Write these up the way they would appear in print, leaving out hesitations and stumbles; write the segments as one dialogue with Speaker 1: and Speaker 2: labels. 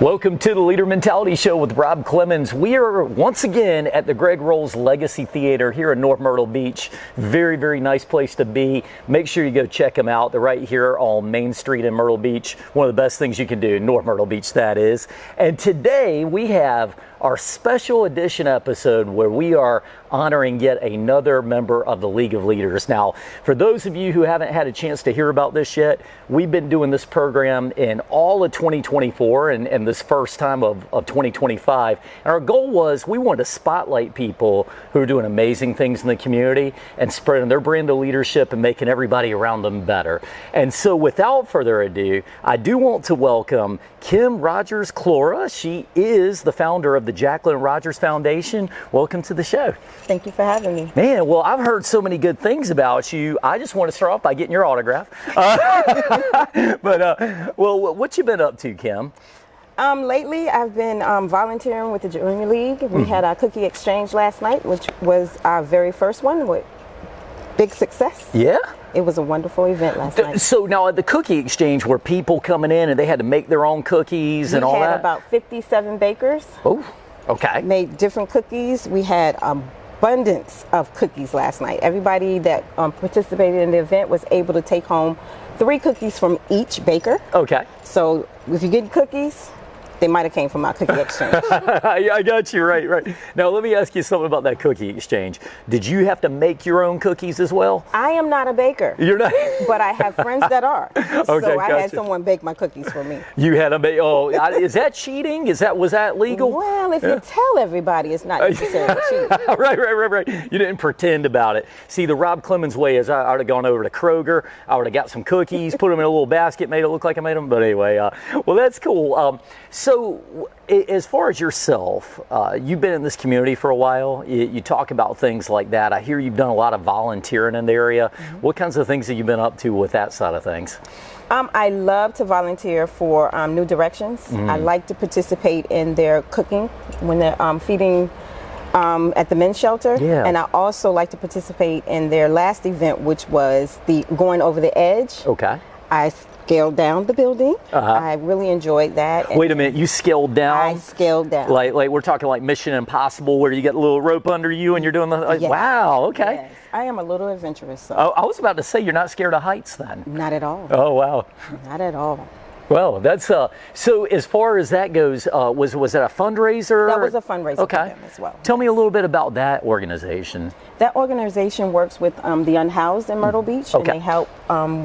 Speaker 1: Welcome to the Leader Mentality Show with Rob Clemens. We are once again at the Greg Rolls Legacy Theater here in North Myrtle Beach. Very, very nice place to be. Make sure you go check them out. They're right here on Main Street in Myrtle Beach. One of the best things you can do in North Myrtle Beach, that is. And today we have our special edition episode where we are honoring yet another member of the League of Leaders. Now, for those of you who haven't had a chance to hear about this yet, we've been doing this program in all of 2024 and this first time of 2025. And our goal was we wanted to spotlight people who are doing amazing things in the community and spreading their brand of leadership and making everybody around them better. And so without further ado, I do want to welcome Kim Rodgers-Clora. She is the founder of the Jacqueline Rodgers Foundation. Welcome to the show.
Speaker 2: Thank you for having me.
Speaker 1: Man, well, I've heard so many good things about you. I just want to start off by getting your autograph. Well, what you been up to, Kim?
Speaker 2: Lately, I've been volunteering with the Junior League. We had our cookie exchange last night, which was our very first one with big success.
Speaker 1: Yeah?
Speaker 2: It was a wonderful event last night.
Speaker 1: So now at the cookie exchange, were people coming in and they had to make their own cookies and all that?
Speaker 2: We had about 57 bakers.
Speaker 1: Oh, okay.
Speaker 2: Made different cookies. We had abundance of cookies last night. Everybody that participated in the event was able to take home 3 cookies from each baker.
Speaker 1: Okay.
Speaker 2: So if you get cookies, they might have came from our cookie exchange.
Speaker 1: I got you, right. Now let me ask you something about that cookie exchange. Did you have to make your own cookies as well?
Speaker 2: I am not a baker.
Speaker 1: You're not?
Speaker 2: But I have friends that are.
Speaker 1: Okay,
Speaker 2: so I
Speaker 1: gotcha.
Speaker 2: had someone bake my cookies for me.
Speaker 1: You had to make, is that cheating? Was that legal?
Speaker 2: Well, if you tell everybody, it's not necessarily cheating.
Speaker 1: Right. You didn't pretend about it. See, the Rob Clemens way is I would have gone over to Kroger, I would have got some cookies, put them in a little basket, made it look like I made them. But anyway, well, that's cool. So as far as yourself, you've been in this community for a while. You talk about things like that. I hear you've done a lot of volunteering in the area. Mm-hmm. What kinds of things have you been up to with that side of things?
Speaker 2: I love to volunteer for New Directions. I like to participate in their cooking when they're feeding at the men's shelter.
Speaker 1: Yeah.
Speaker 2: And I also like to participate in their last event, which was the Going Over the Edge.
Speaker 1: Okay.
Speaker 2: I scaled down the building. I really enjoyed that.
Speaker 1: Wait a minute, you scaled down?
Speaker 2: I scaled down.
Speaker 1: Like we're talking like Mission Impossible, where you get a little rope under you and you're doing the.
Speaker 2: Yes.
Speaker 1: Wow. Okay.
Speaker 2: Yes. I am a little adventurous. So.
Speaker 1: I was about to say you're not scared of heights then.
Speaker 2: Not at all.
Speaker 1: Oh wow.
Speaker 2: Not at all.
Speaker 1: Well, that's so. As far as that goes, was that a fundraiser?
Speaker 2: That was a fundraiser
Speaker 1: okay.
Speaker 2: for them as well.
Speaker 1: Tell me a little bit about that organization.
Speaker 2: That organization works with the unhoused in Myrtle Beach, and they help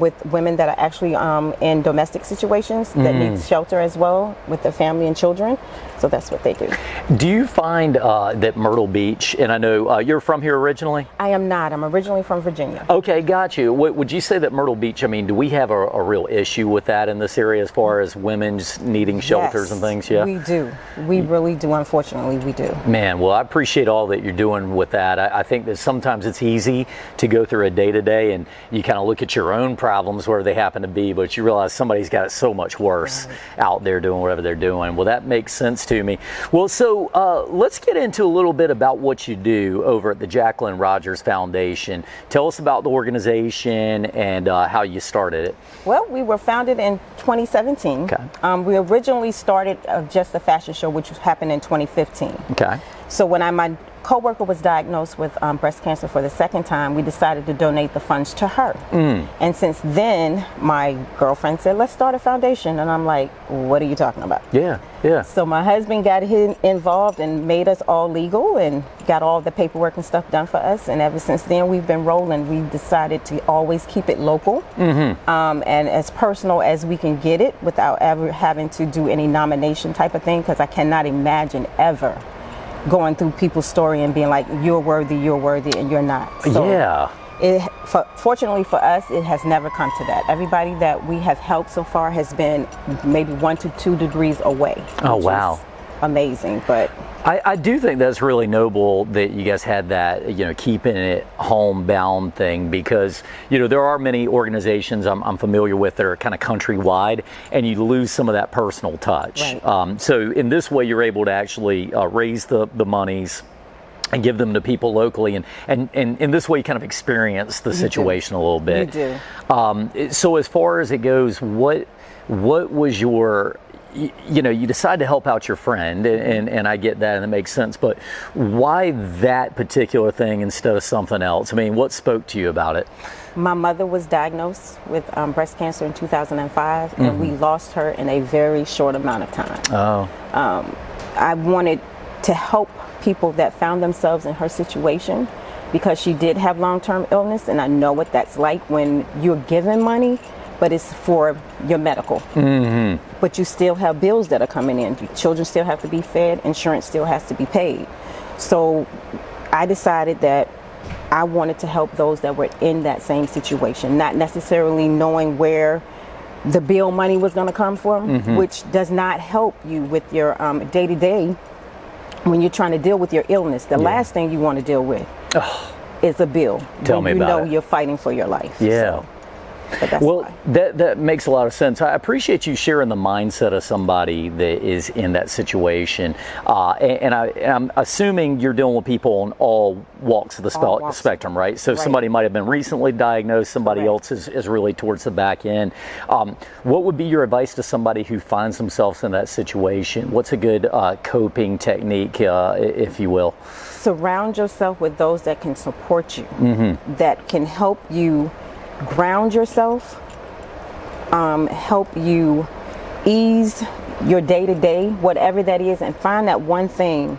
Speaker 2: with women that are actually in domestic situations that need shelter as well with their family and children. So that's what they do.
Speaker 1: Do you find that Myrtle Beach, and I know you're from here originally?
Speaker 2: I am not. I'm originally from Virginia.
Speaker 1: Okay, got you. Would you say that Myrtle Beach, I mean, do we have a real issue with that in this area as far as women's needing shelters and things? Yeah,
Speaker 2: we do. We really do. Unfortunately, we do.
Speaker 1: Man, well, I appreciate all that you're doing with that. I think that sometimes it's easy to go through a day-to-day and you kind of look at your own problems where they happen to be, but you realize somebody's got it so much worse out there doing whatever they're doing. Well, that makes sense to me. Well, so let's get into a little bit about what you do over at the Jacqueline Rodgers Foundation. Tell us about the organization and how you started it.
Speaker 2: Well, we were founded in 2017.
Speaker 1: Okay.
Speaker 2: We originally started just a fashion show, which happened in 2015.
Speaker 1: Okay.
Speaker 2: So when my coworker was diagnosed with breast cancer for the second time, we decided to donate the funds to her. And since then, my girlfriend said, let's start a foundation. And I'm like, what are you talking about?
Speaker 1: Yeah.
Speaker 2: So my husband got involved and made us all legal and got all the paperwork and stuff done for us. And ever since then, we've been rolling. We decided to always keep it local and as personal as we can get it without ever having to do any nomination type of thing, because I cannot imagine going through people's story and being like, you're worthy, and you're not. So fortunately for us, it has never come to that. Everybody that we have helped so far has been maybe 1 to 2 degrees away.
Speaker 1: Oh, wow.
Speaker 2: Amazing. But
Speaker 1: I do think that's really noble that you guys had that, keeping it homebound thing, because, there are many organizations I'm familiar with that are kind of countrywide, and you lose some of that personal touch.
Speaker 2: Right.
Speaker 1: So in this way, you're able to actually raise the monies and give them to people locally, and in this way you kind of experience the situation a little bit.
Speaker 2: You do.
Speaker 1: So as far as it goes, what was your you decide to help out your friend, and I get that, and it makes sense, but why that particular thing instead of something else? I mean, what spoke to you about it?
Speaker 2: My mother was diagnosed with breast cancer in 2005, and we lost her in a very short amount of time.
Speaker 1: Oh.
Speaker 2: I wanted to help people that found themselves in her situation, because she did have long-term illness, and I know what that's like when you're given money, but it's for your medical. But you still have bills that are coming in. Your children still have to be fed. Insurance still has to be paid. So I decided that I wanted to help those that were in that same situation, not necessarily knowing where the bill money was going to come from, which does not help you with your day-to-day when you're trying to deal with your illness. The last thing you want to deal with is a bill.
Speaker 1: Tell me about it.
Speaker 2: You know you're fighting for your life.
Speaker 1: Yeah.
Speaker 2: So. But that's
Speaker 1: Well,
Speaker 2: why.
Speaker 1: that makes a lot of sense. I appreciate you sharing the mindset of somebody that is in that situation. I'm assuming you're dealing with people on all walks of the spectrum, right? So somebody might have been recently diagnosed, somebody else is really towards the back end. What would be your advice to somebody who finds themselves in that situation? What's a good coping technique, if you will?
Speaker 2: Surround yourself with those that can support you, that can help you ground yourself, help you ease your day-to-day, whatever that is, and find that one thing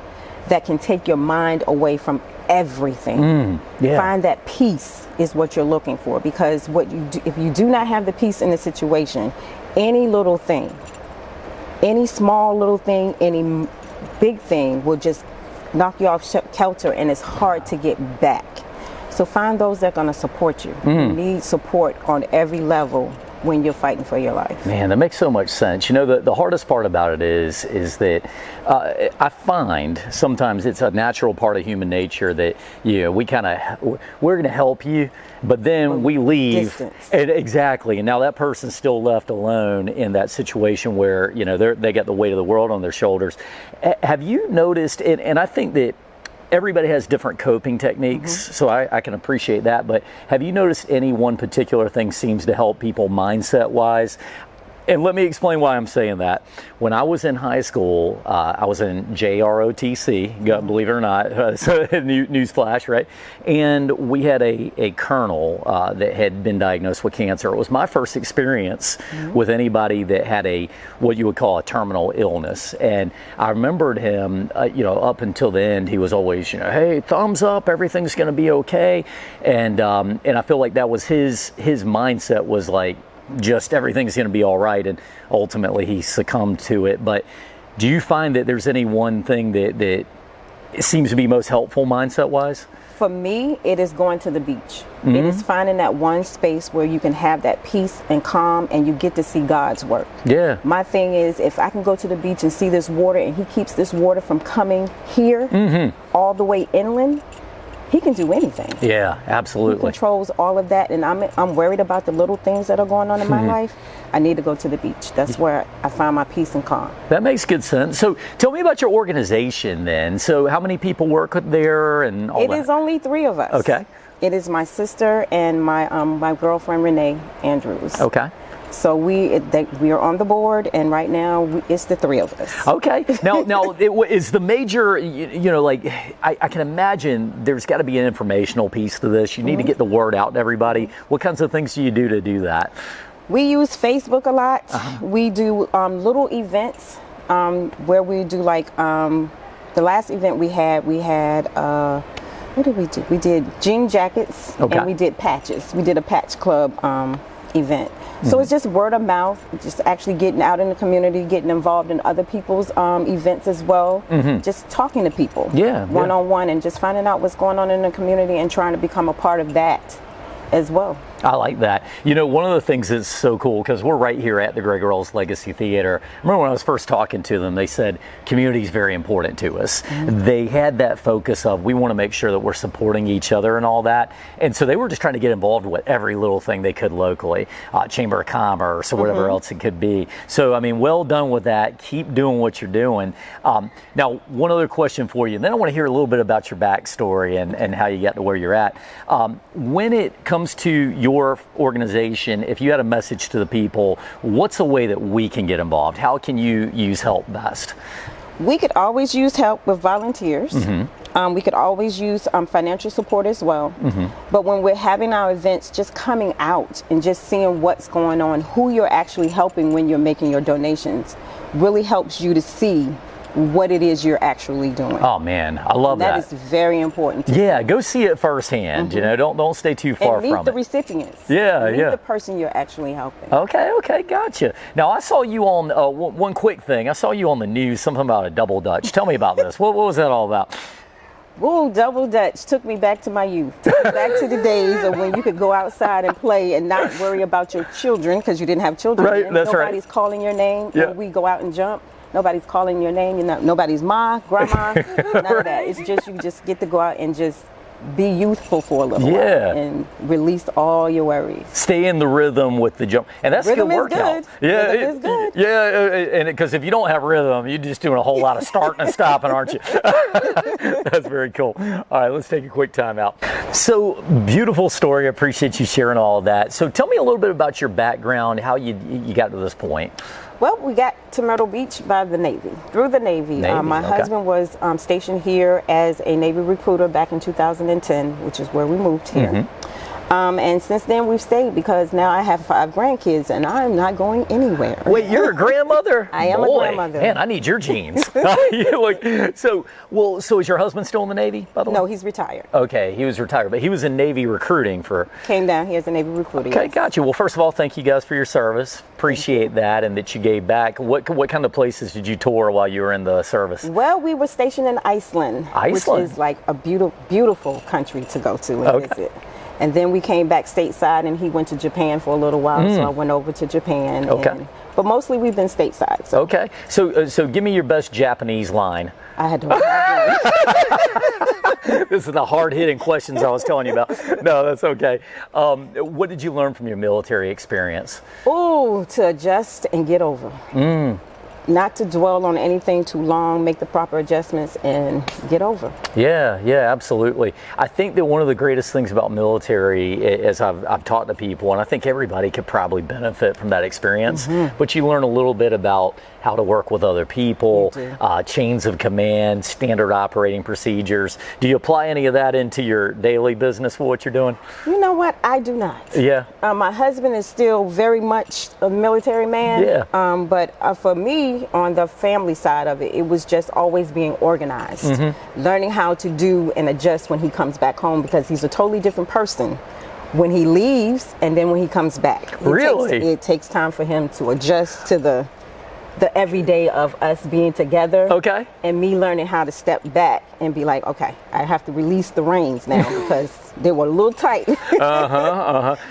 Speaker 2: that can take your mind away from everything. Find that peace is what you're looking for, because what you do, if you do not have the peace in the situation, any little thing, any small little thing, any big thing will just knock you off kilter, and it's hard to get back. So find those that are going to support you. You need support on every level when you're fighting for your life.
Speaker 1: Man, that makes so much sense. You know, the hardest part about it is that I find sometimes it's a natural part of human nature that, we're going to help you, but then we leave. Exactly. And now that person's still left alone in that situation where, they got the weight of the world on their shoulders. Have you noticed, and I think that everybody has different coping techniques, so I can appreciate that, but have you noticed any one particular thing seems to help people mindset-wise? And let me explain why I'm saying that. When I was in high school, I was in JROTC, believe it or not, so newsflash, right? And we had a colonel that had been diagnosed with cancer. It was my first experience with anybody that had what you would call a terminal illness. And I remembered him, up until the end, he was always, hey, thumbs up, everything's going to be okay. And I feel like that was his mindset was like, just everything's going to be all right, and ultimately he succumbed to it. But do you find that there's any one thing that seems to be most helpful mindset wise?
Speaker 2: For me, it is going to the beach. It is finding that one space where you can have that peace and calm, and you get to see God's work.
Speaker 1: Yeah.
Speaker 2: My thing is, if I can go to the beach and see this water, and he keeps this water from coming here all the way inland, he can do anything.
Speaker 1: Yeah, absolutely.
Speaker 2: He controls all of that, and I'm worried about the little things that are going on in my life. I need to go to the beach. That's where I find my peace and calm.
Speaker 1: That makes good sense. So tell me about your organization then. So how many people work there and all that?
Speaker 2: It is only 3 of us.
Speaker 1: Okay.
Speaker 2: It is my sister and my girlfriend, Renee Andrews.
Speaker 1: Okay.
Speaker 2: So we are on the board, and right now it's the 3 of us.
Speaker 1: Okay. Now is the major, I can imagine there's got to be an informational piece to this. You need to get the word out to everybody. What kinds of things do you do to do that?
Speaker 2: We use Facebook a lot. We do little events where we do the last event we had, what did we do? We did jean jackets and we did patches. We did a patch club event. So it's just word of mouth, just actually getting out in the community, getting involved in other people's events as well, just talking to people one-on-one and just finding out what's going on in the community and trying to become a part of that as well.
Speaker 1: I like that. One of the things that's so cool, because we're right here at the Greg Rolls Legacy Theater. I remember when I was first talking to them, they said community is very important to us. They had that focus of we want to make sure that we're supporting each other and all that. And so they were just trying to get involved with every little thing they could locally, Chamber of Commerce or whatever else it could be. So, I mean, well done with that. Keep doing what you're doing. Now, one other question for you, and then I want to hear a little bit about your backstory and how you got to where you're at. When it comes to your organization, if you had a message to the people, what's a way that we can get involved? How can you use help best?
Speaker 2: We could always use help with volunteers. We could always use financial support as well. But when we're having our events, just coming out and just seeing what's going on, who you're actually helping when you're making your donations, really helps you to see what it is you're actually doing.
Speaker 1: Oh man, I love that.
Speaker 2: That is very important.
Speaker 1: Yeah, go see it firsthand. You know, don't stay too far
Speaker 2: and
Speaker 1: from
Speaker 2: meet the
Speaker 1: it.
Speaker 2: recipients.
Speaker 1: Yeah,
Speaker 2: meet
Speaker 1: yeah.
Speaker 2: the person you're actually helping.
Speaker 1: Okay, gotcha. Now I saw you on one quick thing. I saw you on the news, something about a double Dutch. Tell me about this. What was that all about?
Speaker 2: Ooh, double Dutch took me back to my youth. Took me back to the days of when you could go outside and play and not worry about your children because you didn't have children.
Speaker 1: Right, that's right.
Speaker 2: Nobody's calling your name
Speaker 1: Yeah.
Speaker 2: when we go out and jump. Nobody's calling your name. You're not, nobody's ma, grandma, none of that. It's just you just get to go out and just be youthful for a little while and release all your worries.
Speaker 1: Stay in the rhythm with the jump, and that's
Speaker 2: Rhythm
Speaker 1: good workout.
Speaker 2: is good.
Speaker 1: Yeah,
Speaker 2: Rhythm is good.
Speaker 1: Yeah, and because if you don't have rhythm, you're just doing a whole lot of starting and stopping, aren't you? That's very cool. All right, let's take a quick time out. So beautiful story. I appreciate you sharing all of that. So tell me a little bit about your background, how you got to this point.
Speaker 2: Well, we got to Myrtle Beach by the Navy, through the Navy. My husband was stationed here as a Navy recruiter back in 2010, which is where we moved here. And since then we've stayed because now I have 5 grandkids and I'm not going anywhere.
Speaker 1: Wait, you're a grandmother?
Speaker 2: I am a grandmother.
Speaker 1: Man, I need your genes. So is your husband still in the Navy, by the way?
Speaker 2: No, he's retired.
Speaker 1: Okay, he was retired, but he was in Navy recruiting for...
Speaker 2: Came down here as a Navy recruiter.
Speaker 1: Okay,
Speaker 2: yes.
Speaker 1: got you. Well, first of all, thank you guys for your service. Appreciate that and that you gave back. What kind of places did you tour while you were in the service?
Speaker 2: Well, we were stationed in Iceland. Which is like a beautiful country to go to and visit. And then we came back stateside and he went to Japan for a little while, so I went over to Japan.
Speaker 1: Okay.
Speaker 2: But mostly we've been stateside. So.
Speaker 1: Okay. So give me your best Japanese line.
Speaker 2: I had to
Speaker 1: This is the hard-hitting questions I was telling you about. No, that's okay. What did you learn from your military experience?
Speaker 2: Ooh, to adjust and get over. Not to dwell on anything too long, make the proper adjustments and get over.
Speaker 1: Yeah, absolutely. I think that one of the greatest things about military, as I've talked to people, and I think everybody could probably benefit from that experience, but you learn a little bit about how to work with other people, chains of command, standard operating procedures. Do you apply any of that into your daily business for what you're doing?
Speaker 2: You know what? I do not.
Speaker 1: Yeah.
Speaker 2: My husband is still very much a military man.
Speaker 1: Yeah.
Speaker 2: But for me, on the family side of it, it was just always being organized, learning how to do and adjust when he comes back home because he's a totally different person when he leaves and then when he comes back. It takes time for him to adjust to the everyday of us being together.
Speaker 1: Okay.
Speaker 2: And me learning how to step back and be like, okay, I have to release the reins now because they were a little tight.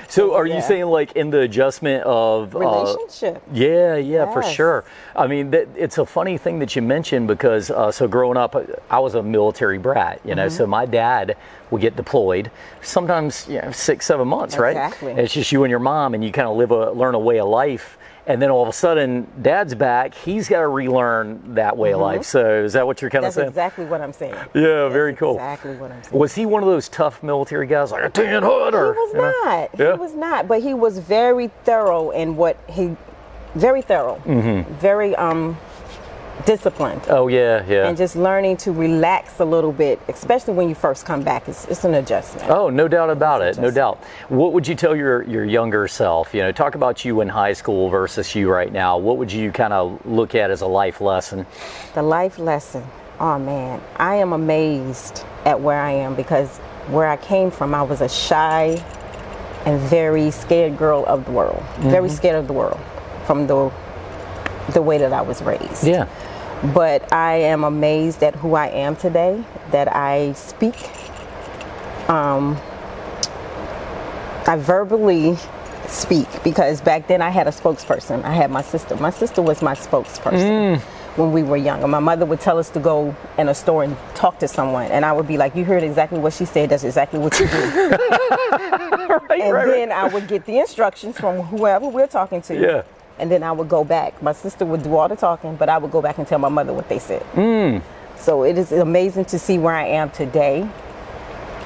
Speaker 1: So are you saying like in the adjustment of
Speaker 2: relationship?
Speaker 1: Yeah, for sure. I mean, it's a funny thing that you mentioned because so growing up, I was a military brat, you know, so my dad would get deployed sometimes 6-7 months, right?
Speaker 2: Exactly.
Speaker 1: And it's just you and your mom and you kind of learn a way of life. And then all of a sudden, Dad's back. He's got to relearn that way of life. So is that what you're kind of saying?
Speaker 2: That's exactly what I'm saying.
Speaker 1: Yeah, very cool.
Speaker 2: Exactly what I'm saying.
Speaker 1: Was he one of those tough military guys, like a tan hood? Or,
Speaker 2: he was not.
Speaker 1: Yeah.
Speaker 2: He was not. But he was very thorough in very thorough, very disciplined.
Speaker 1: Oh yeah.
Speaker 2: And just learning to relax a little bit, especially when you first come back, it's an adjustment.
Speaker 1: Oh, no doubt about it. No doubt. What would you tell your younger self? You know, talk about you in high school versus you right now. What would you kind of look at as a life lesson?
Speaker 2: The life lesson. Oh man, I am amazed at where I am because where I came from, I was a shy and very scared girl of the world. Very scared of the world from the way that I was raised. Yeah. But I am amazed at who I am today, that I speak. I verbally speak because back then I had a spokesperson. I had my sister. My sister was my spokesperson when we were younger. My mother would tell us to go in a store and talk to someone, and I would be like, you heard exactly what she said, that's exactly what you do. Then I would get the instructions from whoever we're talking to. Yeah. And then I would go back. My sister would do all the talking, but I would go back and tell my mother what they said. So it is amazing to see where I am today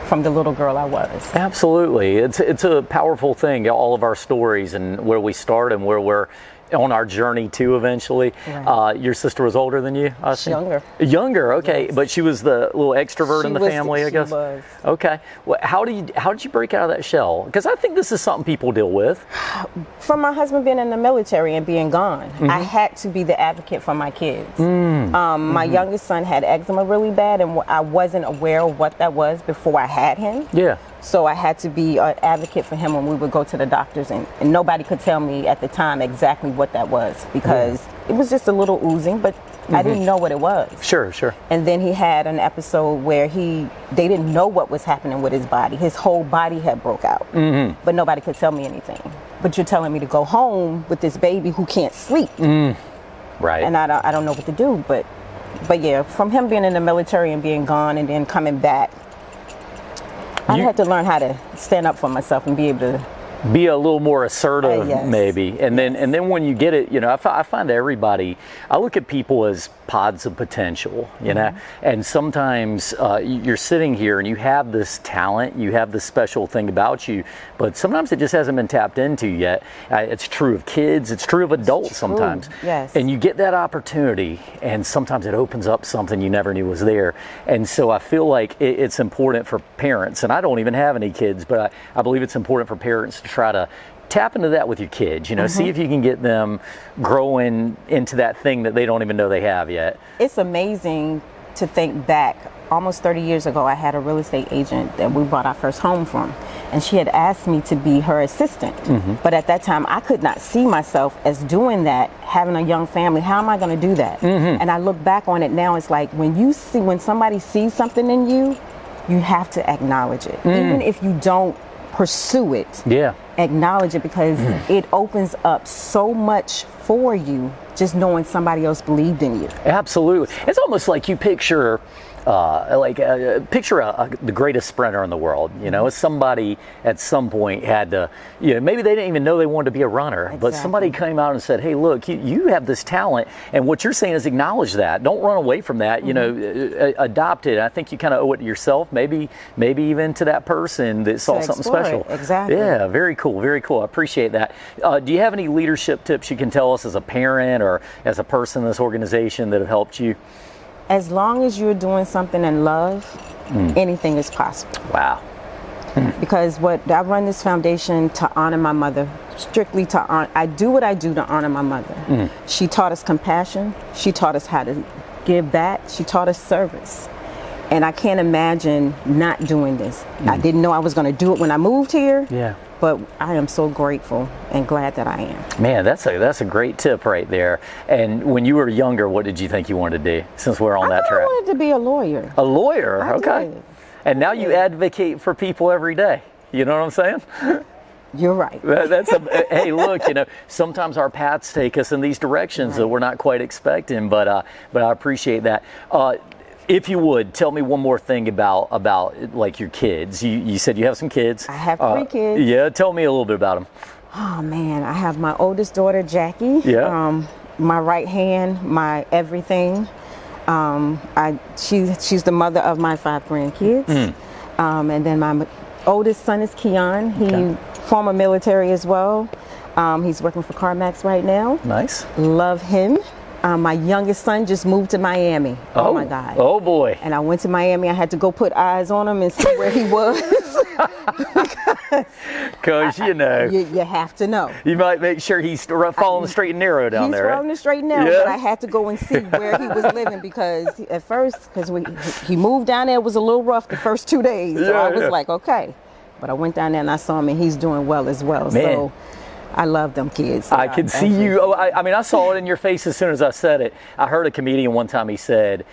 Speaker 2: from the little girl I was.
Speaker 1: Absolutely. It's a powerful thing, all of our stories and where we start and where we're on our journey to eventually.
Speaker 2: Right.
Speaker 1: Your sister was older than you? I assume?
Speaker 2: Younger.
Speaker 1: Younger, okay.
Speaker 2: Yes.
Speaker 1: But she was the little extrovert in the family, I guess?
Speaker 2: She was.
Speaker 1: Okay. Well, how did you break out of that shell? Because I think this is something people deal with.
Speaker 2: From my husband being in the military and being gone, I had to be the advocate for my kids. My youngest son had eczema really bad, and I wasn't aware of what that was before I had him.
Speaker 1: Yeah.
Speaker 2: So I had to be an advocate for him when we would go to the doctors, and nobody could tell me at the time exactly what that was, because it was just a little oozing, but I didn't know what it was.
Speaker 1: Sure.
Speaker 2: And then he had an episode where they didn't know what was happening with his body. His whole body had broke out, but nobody could tell me anything. But you're telling me to go home with this baby who can't sleep.
Speaker 1: Right.
Speaker 2: And I don't know what to do, but yeah, from him being in the military and being gone and then coming back, I had to learn how to stand up for myself and be able to
Speaker 1: be a little more assertive,
Speaker 2: yes.
Speaker 1: maybe, and then when you get it, I find everybody. I look at people as pods of potential, and sometimes you're sitting here and you have this talent, you have this special thing about you, but sometimes it just hasn't been tapped into yet. It's true of kids, it's true of adults sometimes.
Speaker 2: Yes.
Speaker 1: And you get that opportunity, and sometimes it opens up something you never knew was there. And so I feel like it's important for parents, and I don't even have any kids, but I believe it's important for parents to try to tap into that with your kids, see if you can get them growing into that thing that they don't even know they have yet.
Speaker 2: It's amazing to think back. Almost 30 years ago, I had a real estate agent that we bought our first home from, and she had asked me to be her assistant. But at that time, I could not see myself as doing that, having a young family. How am I going to do that? And I look back on it now, it's like when somebody sees something in you, you have to acknowledge it. Even if you don't pursue it, acknowledge it, because it opens up so much for you just knowing somebody else believed in you.
Speaker 1: Absolutely. It's almost like you picture the greatest sprinter in the world. Somebody at some point had to, maybe they didn't even know they wanted to be a runner, but somebody came out and said, hey, look, you have this talent, and what you're saying is acknowledge that. Don't run away from that. Adopt it. I think you kind of owe it to yourself, maybe even to that person that saw something special.
Speaker 2: Exactly.
Speaker 1: Yeah, very cool, very cool. I appreciate that. Do you have any leadership tips you can tell us as a parent or as a person in this organization that have helped you?
Speaker 2: As long as you're doing something in love, anything is possible.
Speaker 1: Wow.
Speaker 2: Because I run this foundation to honor my mother, strictly to honor. I do what I do to honor my mother. She taught us compassion. She taught us how to give back. She taught us service. And I can't imagine not doing this. I didn't know I was going to do it when I moved here. Yeah. But I am so grateful and glad that I am.
Speaker 1: Man, that's a great tip right there. And when you were younger, what did you think you wanted to do, since we're on that track?
Speaker 2: I wanted to be a lawyer.
Speaker 1: A lawyer? Okay.
Speaker 2: Did.
Speaker 1: And now you advocate for people every day. You know what I'm saying?
Speaker 2: You're right.
Speaker 1: Hey, look, sometimes our paths take us in these directions that we're not quite expecting, but I appreciate that. If you would, tell me one more thing about like your kids. You said you have some kids.
Speaker 2: I have 3 kids.
Speaker 1: Yeah, tell me a little bit about them.
Speaker 2: Oh man, I have my oldest daughter, Jackie.
Speaker 1: Yeah.
Speaker 2: My right hand, my everything. She's the mother of my 5 grandkids. And then my oldest son is Keon. He former military as well. He's working for CarMax right now.
Speaker 1: Nice.
Speaker 2: Love him. My youngest son just moved to Miami. Oh my God.
Speaker 1: Oh boy.
Speaker 2: And I went to Miami. I had to go put eyes on him and see where he was.
Speaker 1: Because, you
Speaker 2: have to know.
Speaker 1: You might make sure he's following the straight and narrow down there.
Speaker 2: He's following the straight and narrow, but I had to go and see where he was living, because at first, he moved down there, it was a little rough the first 2 days. So I was like, okay. But I went down there and I saw him, and he's doing well as well. Man. So I love them kids.
Speaker 1: I can see you. Oh, I saw it in your face as soon as I said it. I heard a comedian one time, he said,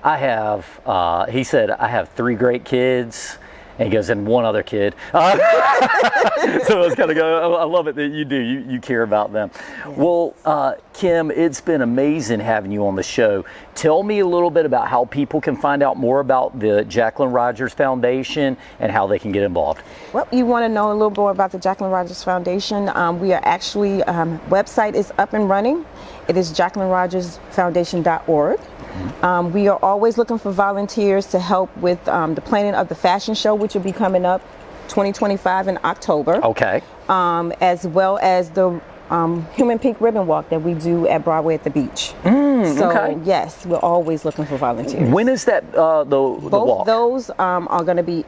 Speaker 1: I have 3 great kids. And he goes, and 1 other kid. So it's kind of go. I love it that you do. You care about them. Yes. Well, Kim, it's been amazing having you on the show. Tell me a little bit about how people can find out more about the Jacqueline Rodgers Foundation and how they can get involved.
Speaker 2: Well, you want to know a little more about the Jacqueline Rodgers Foundation? We are actually, website is up and running. It is JacquelineRodgersFoundation.org. We are always looking for volunteers to help with the planning of the fashion show, which will be coming up 2025 in October.
Speaker 1: Okay.
Speaker 2: As well as the Human Pink Ribbon Walk that we do at Broadway at the Beach. So yes, we're always looking for volunteers.
Speaker 1: When is that the
Speaker 2: Both
Speaker 1: walk?
Speaker 2: Those are going to be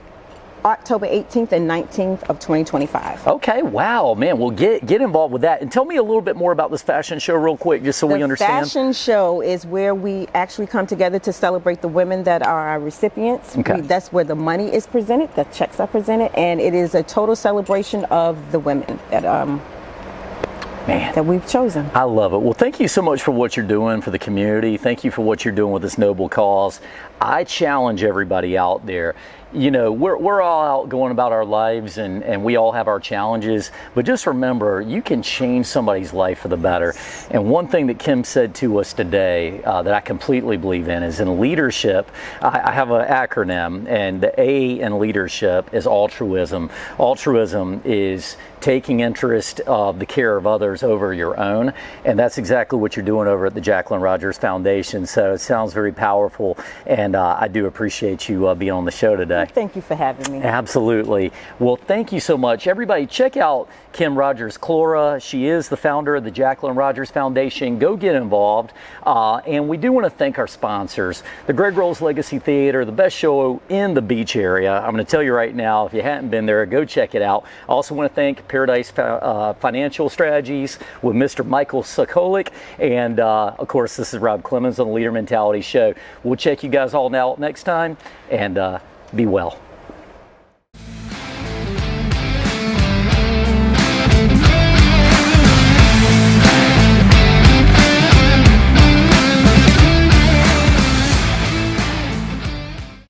Speaker 2: October 18th and 19th of 2025.
Speaker 1: Okay, wow, man. Well, get involved with that. And tell me a little bit more about this fashion show real quick, just so we understand.
Speaker 2: The fashion show is where we actually come together to celebrate the women that are our recipients.
Speaker 1: Okay.
Speaker 2: That's where the money is presented, the checks are presented, and it is a total celebration of the women that we've chosen.
Speaker 1: I love it. Well, thank you so much for what you're doing for the community. Thank you for what you're doing with this noble cause. I challenge everybody out there. You know, we're all out going about our lives and we all have our challenges, but just remember, you can change somebody's life for the better. And one thing that Kim said to us today that I completely believe in is in leadership. I have an acronym, and the A in leadership is altruism. Altruism is taking interest of the care of others over your own, and that's exactly what you're doing over at the Jacqueline Rodgers Foundation. So it sounds very powerful, and I do appreciate you being on the show today.
Speaker 2: Thank you for having me.
Speaker 1: Absolutely. Well, thank you so much. Everybody, check out Kim Rodgers-Clora. She is the founder of the Jacqueline Rodgers Foundation. Go get involved. And we do want to thank our sponsors. The Greg Rolls Legacy Theater, the best show in the beach area. I'm going to tell you right now, if you hadn't been there, go check it out. I also want to thank Paradise Financial Strategies with Mr. Michael Sokolik. And, of course, this is Rob Clemens on the Leader Mentality Show. We'll check you guys all out next time. And be well.